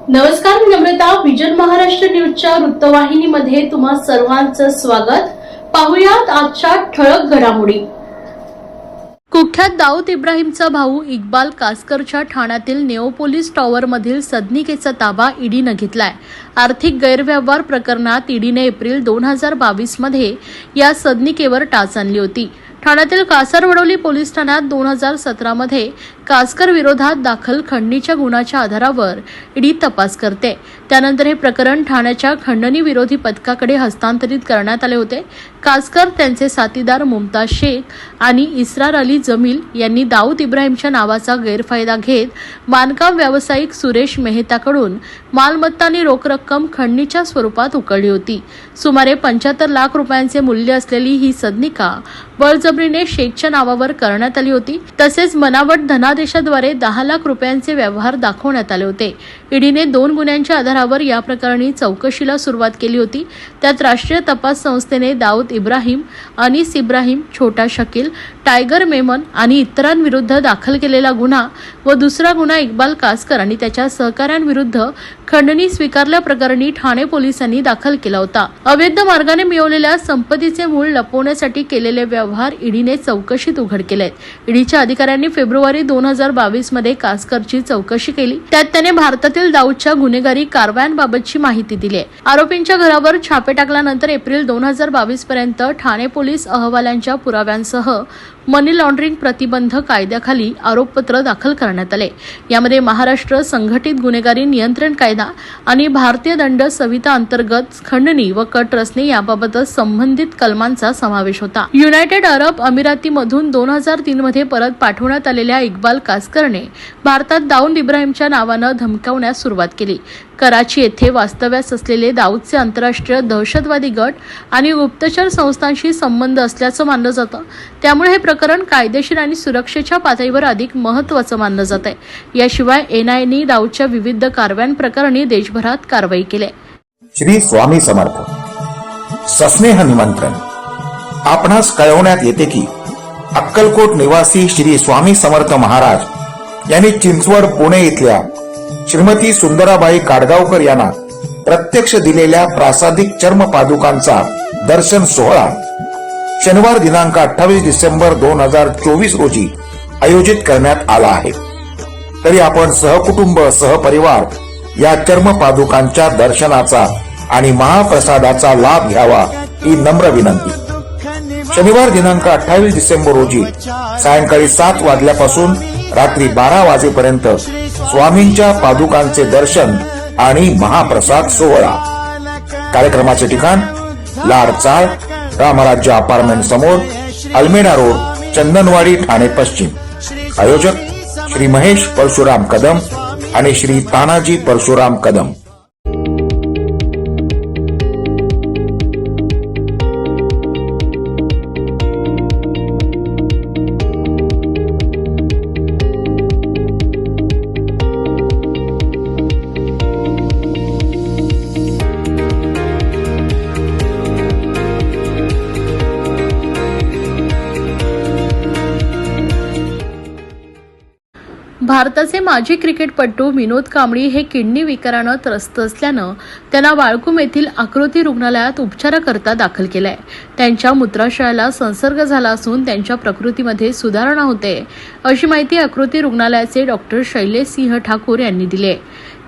नमस्कार, मी नम्रता. विजन महाराष्ट्र न्यूजच्या वृत्तवाहिनीमध्ये तुम्हा सर्वांचं स्वागत. पाहुयात आजच्या ठळक घडामोडी. कुख्यात दाऊद इब्राहिमचा भाऊ इक्बाल कासकरच्या ठाण्यातील नेओपोलिस टॉवरमधील सदनिकेचा ताबा ईडीनं घेतलाय. आर्थिक गैरव्यवहार प्रकरणात ईडीने एप्रिल 2022 मध्ये या सदनिकेवर टाच आणली होती. ठाण्यातील कासारवडवली पोलीस ठाण्यात 2017 मध्ये कासकर विरोधात दाखल खंडणीच्या गुन्ह्याच्या आधारावर ईडी तपास करते. त्यानंतर हे प्रकरण ठाण्याच्या खंडणी विरोधी पथकाकडे हस्तांतरित करण्यात आले होते. कासकर, त्यांचे साथीदार मुमताज शेख आणि इस्रार अली जमील यांनी दाऊद इब्राहिमच्या नावाचा गैरफायदा घेत बांधकाम व्यावसायिक सुरेश मेहताकडून मालमत्ता आणि रोख रक्कम खंडणीच्या स्वरूपात उकळली होती. सुमारे 75 लाख रुपयांचे मूल्य असलेली ही सदनिका बळजबरीने शेखच्या नावावर करण्यात आली होती. तसेच बनावट धनादेशाद्वारे 10 लाख रुपयांचे व्यवहार दाखवण्यात आले होते. ईडीने 2 गुन्ह्यांच्या आधारावर या प्रकरणी चौकशीला सुरुवात केली होती. त्यात राष्ट्रीय तपास संस्थेने दाऊद इब्राहिम, अनीस इब्राहिम, छोटा शकील, टायगर मेमन आणि इतरांविरुद्ध दाखल केलेला गुन्हा व दुसरा गुन्हा इक्बाल कासकर आणि त्याच्या सहकाऱ्यांविरुद्ध खंडणी स्वीकारल्याप्रकरणी ठाणे पोलिसांनी दाखल केला होता. अवैध मार्गाने मिळवलेल्या संपत्तीचे मूळ लपवण्यासाठी केलेले व्यवहार ईडीने चौकशीत उघडकीला आहेत. ईडीच्या अधिकाऱ्यांनी फेब्रुवारी 2022 मध्ये कासकरची चौकशी केली. त्यात त्याने भारतातील दाऊदच्या गुन्हेगारी कारवायांबाबतची माहिती दिली आहे. आरोपींच्या घरावर छापे टाकल्यानंतर एप्रिल 2022 पर्यंत ठाणे पोलीस अहवालांच्या पुराव्यांसह मनी लॉन्ड्रिंग प्रतिबंध कायद्याखाली आरोपपत्र दाखल करण्यात आले. यामध्ये महाराष्ट्र संघटित गुन्हेगारी नियंत्रण कायदा आणि भारतीय दंड संहिता अंतर्गत खंडणी व कट रचने याबाबत संबंधित कलमांचा समावेश होता. युनायटेड अरब अमिरातीमधून 2003 मध्ये परत पाठवण्यात आलेल्या इक्बाल कासकरने भारतात दाऊद इब्राहिमच्या नावानं धमकावण्यास सुरुवात केली. कराची येथे वास्तव्यास असलेले दाऊदचे आंतरराष्ट्रीय दहशतवादी गट आणि गुप्तचर संस्थांशी संबंध असल्याचं मानलं जातं. त्यामुळे हे प्रकरण कायदेशीर आणि सुरक्षेच्या पातळीवर अधिक महत्त्वाचं मानलं जात आहे. याशिवाय एनआयएने दाऊदच्या विविध कारवायांप्रकरणी देशभरात कारवाई केली. श्री स्वामी समर्थ. सस्नेह निमंत्रण. आपणास कळवण्यात येते की अक्कलकोट निवासी श्री स्वामी समर्थ महाराज यांनी चिंचवड, पुणे इथल्या श्रीमती सुंदराबाई काडगावकर यांना प्रत्यक्ष दिलेल्या प्रासादिक चर्म पादुकांचा दर्शन सोहळा शनिवार दिनांक 28 डिसेंबर 2024 रोजी आयोजित करण्यात आला आहे. तरी आपण सहकुटुंब, सहपरिवार या चर्म पादुकांच्या दर्शनाचा आणि महाप्रसादाचा लाभ घ्यावा ही नम्र विनंती. शनिवार दिनांक 28 डिसेंबर रोजी सायंकाळी 7 वाजल्यापासून रात्री 12 वाजेपर्यंत स्वामींच्या पादुकांचे दर्शन आणि महाप्रसाद सोहळा. कार्यक्रमाचे ठिकाण लाडचाळ, रामराज्य अपार्टमेंट समोर, अल्मेडा रोड, चंदनवाडी, ठाणे पश्चिम. आयोजक श्री महेश परशुराम कदम आणि श्री तानाजी परशुराम कदम. भारताचे माजी क्रिकेटपटू विनोद कांबळी हे किडनी विकारानं त्रस्त असल्यानं त्यांना वाळकुम येथील आकृती रुग्णालयात उपचाराकरता दाखल केलंय. त्यांच्या मूत्राशयाला संसर्ग झाला असून त्यांच्या प्रकृतीमध्ये सुधारणा होते, अशी माहिती आकृती रुग्णालयाचे डॉक्टर शैलेश सिंह ठाकूर यांनी दिली आहे.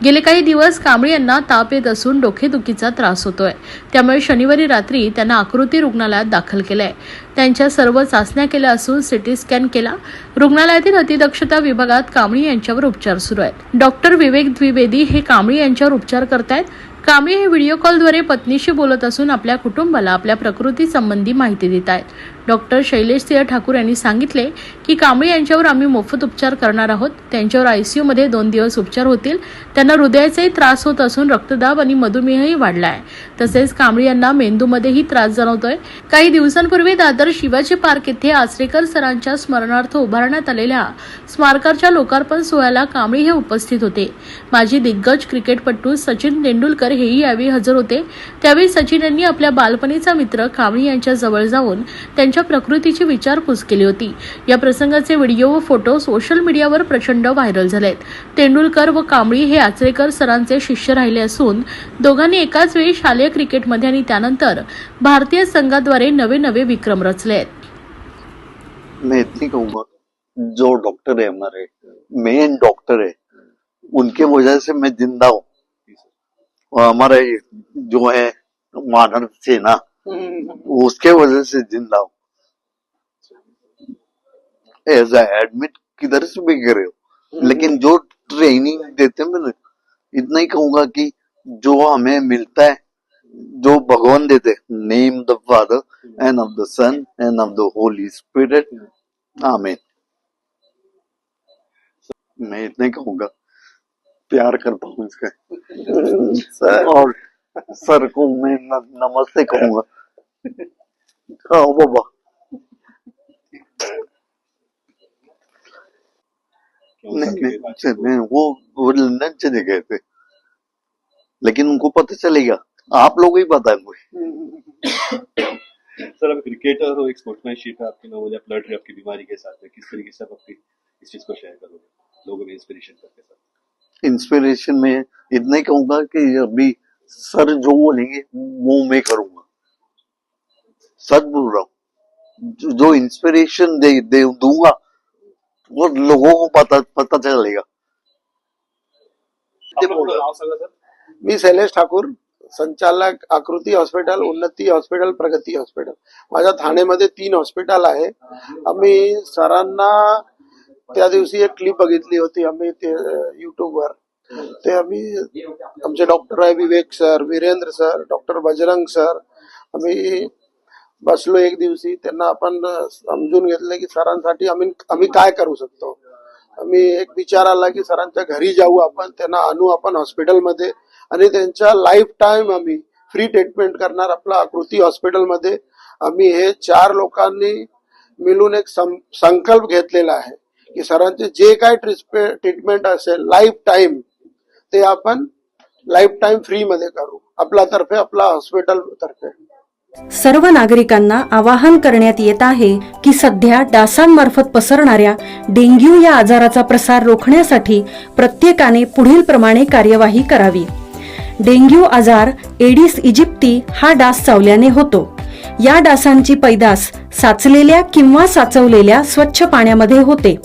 गेले काही दिवस कांबळी यांना ताप येत असून डोकेदुखीचा त्रास होतोय. त्यामुळे शनिवारी रात्री त्यांना आकृती रुग्णालयात दाखल केलंय. त्यांच्या सर्व चाचण्या केल्या असून सिटी स्कॅन केला. रुग्णालयातील अतिदक्षता विभागात कांबळी यांच्यावर उपचार सुरू आहेत. डॉक्टर विवेक द्विवेदी हे कांबळी यांच्यावर उपचार करतायत. कांबळी हे व्हिडिओ कॉलद्वारे पत्नीशी बोलत असून आपल्या कुटुंबाला आपल्या प्रकृती संबंधी माहिती देत आहेत. डॉक्टर शैलेश सिंह ठाकूर यांनी सांगितले की कांबळी यांच्यावर आम्ही मोफत उपचार करणार आहोत. त्यांच्यावर आयसीयू मध्ये 2 दिवस उपचार होतील. त्यांना हृदयाचाही त्रास होत असून रक्तदाब आणि मधुमेहही वाढला आहे. तसेच कांबळी यांना मेंदूमध्येही त्रास जाणवतोय. काही दिवसांपूर्वी दादर शिवाजी पार्क येथे आचरेकर सरांच्या स्मरणार्थ उभारण्यात आलेल्या स्मारकाच्या लोकार्पण सोहळ्याला कांबळी हे उपस्थित होते. माजी दिग्गज क्रिकेटपटू सचिन तेंडुलकर तेंडुलकर हेही यावेळी हजर होते। त्यावेळी सचिन यांनी आपल्या बालपणीचा मित्र कांबळी यांच्या जवळ जाऊन त्यांच्या प्रकृतीची विचारपूस केली होती। या प्रसंगाचे व्हिडिओ व फोटो सोशल मीडियावर प्रचंड व्हायरल झालेत। तेंडुलकर व कांबळी हे आचरेकर सरांचे शिष्य राहिले असून दोघांनी एकाच वेळी शालेय क्रिकेटमध्ये आणि त्यानंतर भारतीय संघाद्वारे नवे नवे विक्रम रचले आहेत। मैं इतनी कहूंगा, जो डॉक्टर है हमारे मेन डॉक्टर है, उनके वजह से मैं जिंदा हूँ। और हमारे जो है मानव सेना, उसके वजह से जिंदा हूँ। एज एडमिट किधर से भी करे हो, लेकिन जो ट्रेनिंग देते हैं, मैं इतना ही कहूंगा कि जो हमें मिलता है, जो भगवान देते, name the father and of the son and of the holy spirit, आमीन। मैं इतना ही कहूंगा, प्यार करता हूँ इसका सर, और सर को मैं नमस्ते कहूंगा। हाँ बाबा, नहीं वो लंदन चले गए थे, लेकिन उनको पता चलेगा, आप लोग ही बताएं मुझे। सर, आप क्रिकेटर हो, एक स्पोर्ट्समैनशिप है आपकी, नॉलेज आप लड़ रहे आपकी बीमारी के साथ में, किस तरीके से आप अपनी इस चीज को शेयर करोगे लोगों में इंस्पिरेशन करके साथ? इंस्पिरेशन में इतना ही कहूंगा कि अभी सर जो बोलेंगे वो मैं करूंगा, सच बोल रहा हूँ। जो इंस्पिरेशन दे दूंगा वो लोगों को पता चलेगा। नाव सांगा सर। मी शैलेश ठाकूर, संचालक आकृती हॉस्पिटल, उन्नती हॉस्पिटल, प्रगती हॉस्पिटल। माझ्या ठाण्यामध्ये 3 हॉस्पिटल आहे। आम्ही सरांना त्या दिवशी एक क्लिप बघितली होती आम्ही ते युट्यूबवर, ते आम्ही आमचे डॉक्टर आहे Vivek sir, Virendra sir, doctor Bajrang sir, आम्ही बसलो एक दिवशी, त्यांना आपण समजून घेतलं की सरांसाठी आम्ही काय करू शकतो। आम्ही एक विचार आला की सरांच्या घरी जाऊ आपण, त्यांना आणू आपण हॉस्पिटलमध्ये आणि त्यांच्या लाईफ टाइम आम्ही फ्री ट्रीटमेंट करणार आपला आकृती हॉस्पिटलमध्ये। आम्ही हे 4 लोकांनी मिळून एक संकल्प घेतलेला आहे की सरांचे जे काय ट्रीटमेंट असेल लाईफ टाइम, ते आपण लाईफ टाइम फ्री मध्ये करू, आपला तर्फे, आपला हॉस्पिटल तर्फे। सर्व नागरिकांना आवाहन करण्यात येत आहे की सध्या डासांमार्फत पसरणाऱ्या डेंग्यू या आजाराचा प्रसार रोखण्यासाठी प्रत्येकाने पुढील प्रमाणे कार्यवाही करावी। डेंग्यू आजार एडिस इजिप्ती हा डास चावल्याने होतो। या डासांची पैदास साचलेल्या किंवा साचवलेल्या स्वच्छ पाण्यामध्ये होते।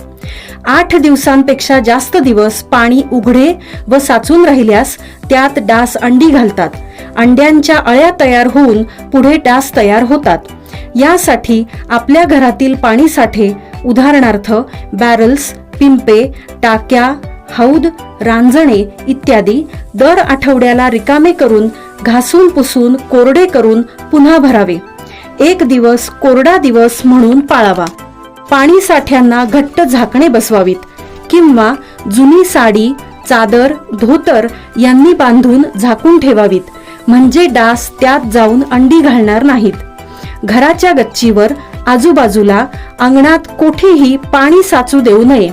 8 दिवसांपेक्षा जास्त दिवस पाणी उघडे व साचून राहिल्यास त्यात डास अंडी घालतात। अंड्यांच्या अळ्या तयार होऊन पुढे डास तयार होतात। यासाठी आपल्या घरातील पाणी साठे, उदाहरणार्थ बॅरल्स, पिंपे, टाक्या, हौद, रांजणे इत्यादी दर आठवड्याला रिकामे करून घासून पुसून कोरडे करून पुन्हा भरावे। 1 दिवस कोरडा दिवस म्हणून पाळावा। पाणी साठ्यांना घट्ट झाकणे बसवावीत किंवा जुनी साडी, चादर, धोतर यांनी बांधून झाकून ठेवावीत, म्हणजे डास त्यात जाऊन अंडी घालणार नाहीत। घराच्या गच्चीवर, आजूबाजूला, अंगणात कोठेही पाणी साचू देऊ नये।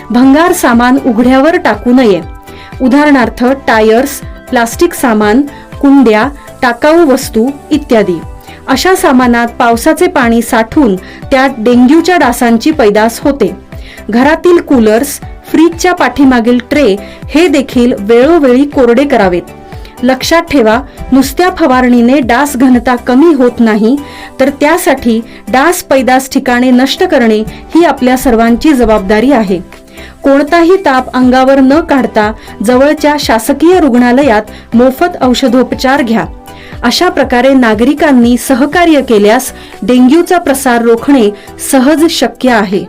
भंगार सामान उघड्यावर टाकू नये, उदाहरणार्थ टायर्स, प्लास्टिक सामान, कुंड्या, टाकाऊ वस्तू इत्यादी। अशा सामानात पावसाचे पाणी साठून त्यात डेंग्यूच्या डासांची पैदास होते। घरातील कूलर्स, फ्रीजच्या पाठीमागील ट्रे हे देखील वेळोवेळी कोरडे करावेत। लक्षात ठेवा, नुसत्या फवारणीने डास घनता कमी होत नाही, तर त्यासाठी डास पैदास ठिकाणे नष्ट करणे ही आपल्या सर्वांची जबाबदारी आहे। कोणताही ताप अंगावर न काढता जवळच्या शासकीय रुग्णालयात मोफत औषधोपचार घ्या। अशा प्रकारे नागरिकांनी सहकार्य केल्यास डेंग्यूचा प्रसार रोखणे सहज शक्य आहे।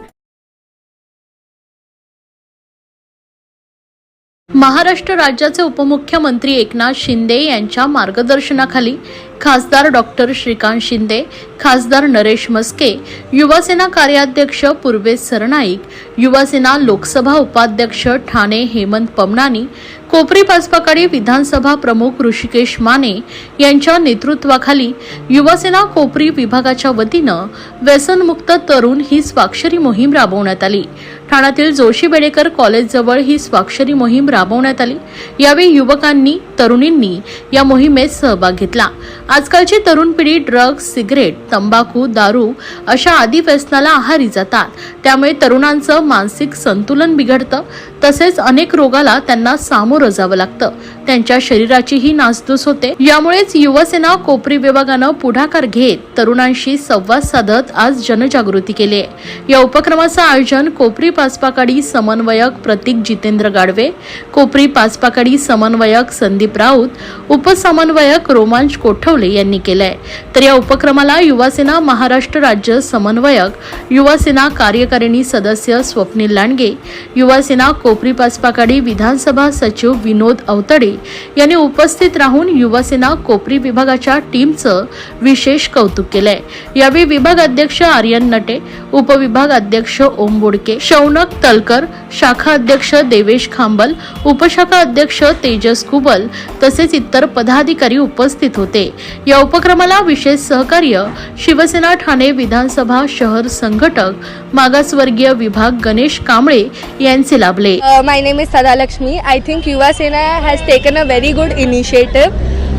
महाराष्ट्र राज्याचे उपमुख्यमंत्री एकनाथ शिंदे यांच्या मार्गदर्शनाखाली खासदार डॉक्टर श्रीकांत शिंदे, खासदार नरेश मस्के, युवासेना कार्याध्यक्ष पूर्वेश सरनाईक, युवासेना लोकसभा उपाध्यक्ष ठाणे हेमंत पमनानी, कोपरी पाचपाकाडी विधानसभा प्रमुख ऋषिकेश माने यांच्या नेतृत्वाखाली युवासेना कोपरी विभागाच्या वतीनं व्यसनमुक्त तरुण ही स्वाक्षरी मोहीम राबवण्यात आली। ठाण्यातील जोशी बेडेकर कॉलेजजवळ ही स्वाक्षरी मोहीम राबवण्यात आली। यावेळी युवकांनी तरुणींनी या मोहिमेत सहभाग घेतला। आजकालची तरुण पिढी ड्रग्ज, सिगरेट, तंबाखू, दारू अशा आदी व्यसनाला आहारी जातात। त्यामुळे तरुणांचं मानसिक संतुलन बिघडतं, तसेच अनेक रोगाला त्यांना सामोरं जावं लागतं। त्यांच्या शरीराचीही नासधूस होते। यामुळेच युवासेना कोपरी विभागानं पुढाकार घेत तरुणांशी संवाद साधत आज जनजागृती केली आहे। या उपक्रमाचं आयोजन कोपरी पाचपाकाडी समन्वयक प्रतीक जितेंद्र गाडवे, कोपरी पाचपाकाडी समन्वयक संदीप राऊत, उपसमन्वयक रोमांच कोठवले यांनी केलंय। तर या उपक्रमाला युवासेना महाराष्ट्र राज्य समन्वयक, युवासेना कार्यकारिणी सदस्य स्वप्नील लांडगे, युवासेना कोपरी पाचपाकाडी विधानसभा सचिव विनोद अवतडे यांनी उपस्थित राहून युवासेना कोपरी विभागाच्या टीमचं विशेष कौतुक केलंय। यावेळी विभाग अध्यक्ष आर्यन नटे, उपविभाग अध्यक्ष ओम बोडके, शौनक तलकर, शाखा अध्यक्ष देवेश खांबल, उपशाखा अध्यक्ष तेजस कुबल तसेच इतर पदाधिकारी उपस्थित होते। या उपक्रमाला विशेष सहकार्य शिवसेना ठाणे विधानसभा शहर संघटक मागासवर्गीय विभाग गणेश कांबळे यांचे लाभले। My name is Sada Lakshmi. I think Yuva Sena has taken a very good initiative.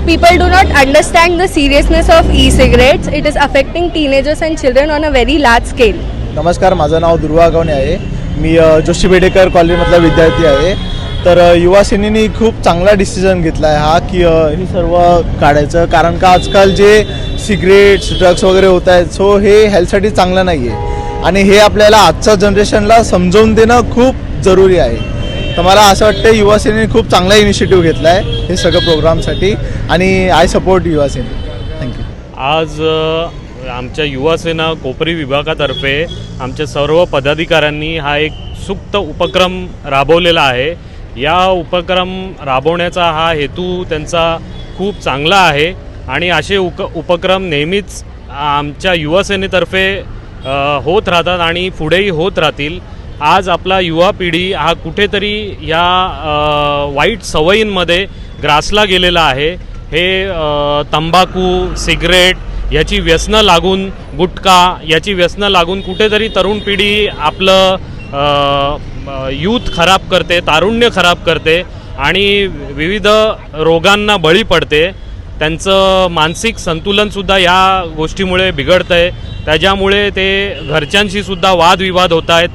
People do not understand the seriousness of e-cigarettes. It is affecting teenagers and children on a very large scale. नमस्कार, माझं नाव दुर्वा गवणे आहे। मी जोशी बेडेकर कॉलेजमधला विद्यार्थी आहे। तर युवा सेनेने खूप चांगला डिसिजन घेतला आहे हा की हे सर्व काढायचं, कारण का आजकाल जे सिगरेट्स, ड्रग्स वगैरे होत आहेत, सो हे हेल्थसाठी चांगलं नाही आहे आणि हे आपल्याला आजच्या जनरेशनला समजावून देणं खूप जरुरी आहे। तर मला असं वाटतं युवा सेनेने खूप चांगला इनिशिएटिव्ह घेतला आहे हे सगळं प्रोग्रामसाठी आणि आय सपोर्ट युवा सेना। थँक्यू। आज आमच्या युवासेना कोपरी विभागातर्फे आमच्या सर्व पदाधिकाऱ्यांनी हा एक सूक्त उपक्रम राबवलेला आहे। या उपक्रम राबवण्याचा हा हेतू त्यांचा खूप चांगला आहे आणि असे उपक्रम नेहमीच आमच्या युवासेनेतर्फे होत राहतात आणि पुढेही होत राहतील। आज आपला युवा पिढी हा कुठेतरी या वाईट सवयींमध्ये ग्रासला गेलेला आहे। हे तंबाखू, सिगरेट याची व्यसनं लागून, गुटखा याची व्यसनं लागून कुठेतरी तरुण पिढी आपलं यूथ खराब करते, तारुण्य खराब करते आणि विविध रोगांना बळी पडते। त्यांचं मानसिक संतुलनसुद्धा या गोष्टीमुळे बिघडतं आहे। त्याच्यामुळे ते घरच्यांशीसुद्धा वादविवाद होत आहेत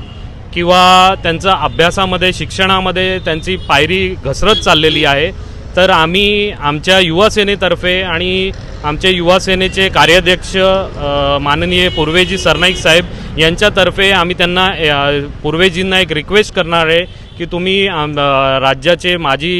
किंवा त्यांचा अभ्यासामध्ये, शिक्षणामध्ये त्यांची पायरी घसरत चाललेली आहे। तर आम्ही आमच्या युवासेनेतर्फे आणि आमचे युवासेनेचे कार्याध्यक्ष माननीय पूर्वेजी सरनाईक साहेब यांच्यातर्फे आम्ही त्यांना पूर्वेजींना एक रिक्वेस्ट करणार आहे की तुम्ही राज्याचे माजी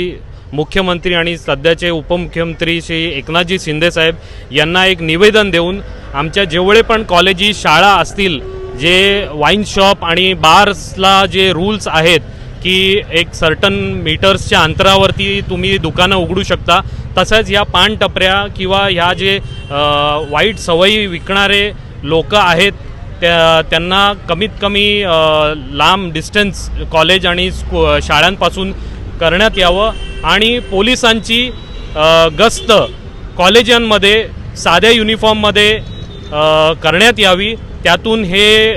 मुख्यमंत्री आणि सध्याचे उपमुख्यमंत्री श्री एकनाथजी शिंदे साहेब यांना एक निवेदन देऊन आमच्या जेवढे पण कॉलेजेस, शाळा असतील, जे वाईन शॉप आणि बार्सला जे रूल्स आहेत की एक सर्टन मीटर्सच्या अंतरावरती तुम्ही दुकानं उघडू शकता, तसंच या पान टपऱ्या किंवा ह्या जे वाईट सवयी विकणारे लोक आहेत त्यांना कमीत कमी लांब डिस्टन्स कॉलेज आणि शाळांपासून करण्यात यावं आणि पोलिसांची गस्त कॉलेजांमध्ये साध्या युनिफॉर्ममध्ये करण्यात यावी। त्यातून हे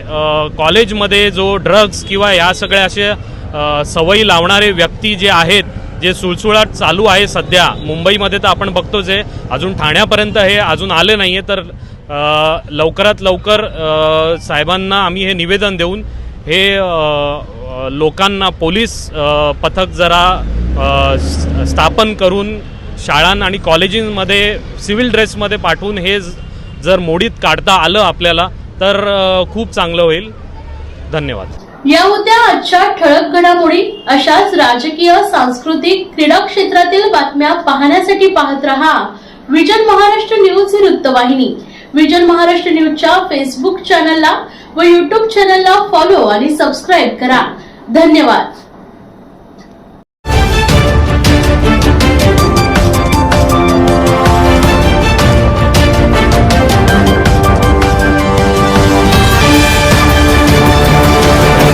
कॉलेजमध्ये जो ड्रग्ज किंवा या सगळ्या अशा सवयी लावणारे व्यक्ती जे आहेत, जे सुळसुळाट चालू आहे सध्या मुंबईमध्ये, तर आपण बघतोच आहे, अजून ठाण्यापर्यंत हे अजून आले नाही आहे। तर लवकरात लवकर साहेबांना आम्ही हे निवेदन देऊन हे लोकांना पोलीस पथक जरा स्थापन करून शाळां आणि कॉलेजेसमध्ये सिव्हिल ड्रेसमध्ये पाठवून हे जर मोडीत काढता आलं आपल्याला तर खूप चांगलं होईल। धन्यवाद। या होत्या आजच्या ठळक घडामोडी। अशाच राजकीय, सांस्कृतिक, क्रीडा क्षेत्रातील बातम्या पाहण्यासाठी पाहत रहा विजन महाराष्ट्र न्यूज ही वृत्तवाहिनी। विजन महाराष्ट्र न्यूजच्या फेसबुक चॅनलला व YouTube चॅनलला फॉलो आणि सबस्क्राईब करा। धन्यवाद।